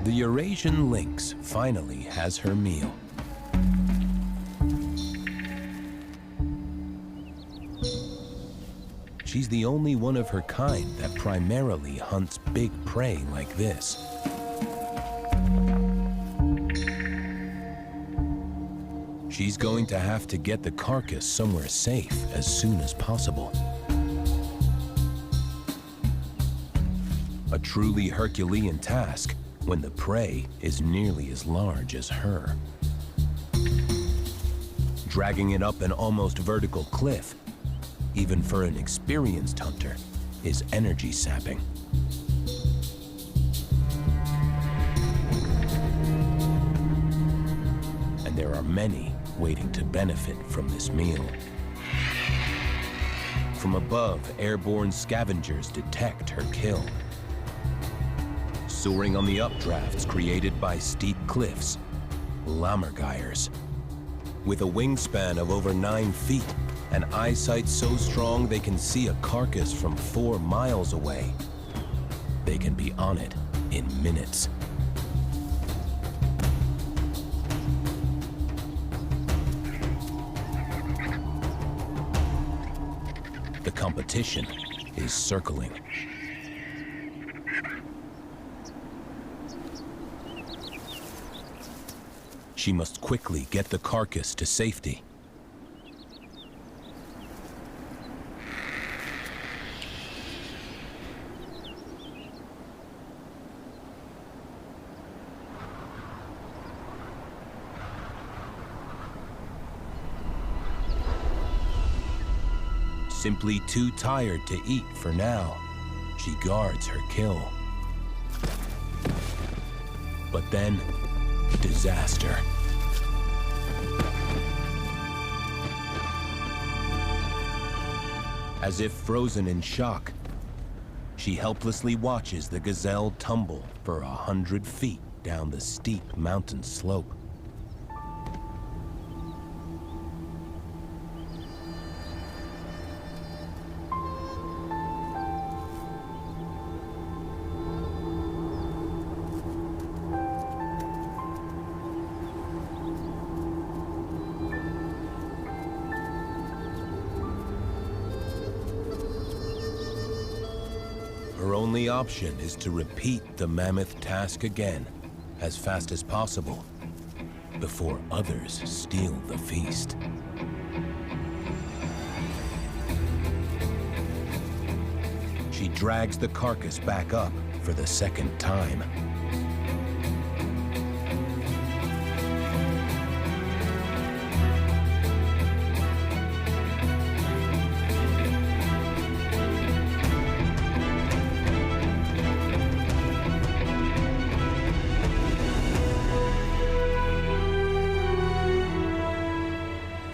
The Eurasian lynx finally has her meal. She's the only one of her kind that primarily hunts big prey like this. She's going to have to get the carcass somewhere safe as soon as possible. A truly Herculean task when the prey is nearly as large as her. Dragging it up an almost vertical cliff, even for an experienced hunter, is energy sapping. And there are many waiting to benefit from this meal. From above, airborne scavengers detect her kill. Soaring on the updrafts created by steep cliffs, lammergeiers. With a wingspan of over 9 feet and eyesight so strong they can see a carcass from 4 miles away, they can be on it in minutes. The competition is circling. She must quickly get the carcass to safety. Simply too tired to eat for now, she guards her kill. But then, disaster. As if frozen in shock, she helplessly watches the gazelle tumble for 100 feet down the steep mountain slope. Her only option is to repeat the mammoth task again, as fast as possible, before others steal the feast. She drags the carcass back up for the second time.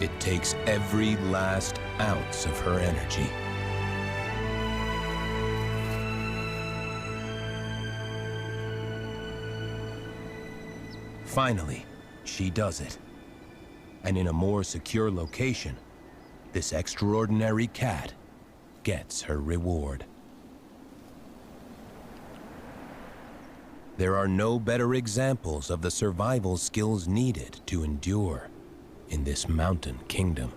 It takes every last ounce of her energy. Finally, she does it. And in a more secure location, this extraordinary cat gets her reward. There are no better examples of the survival skills needed to endure in this mountain kingdom.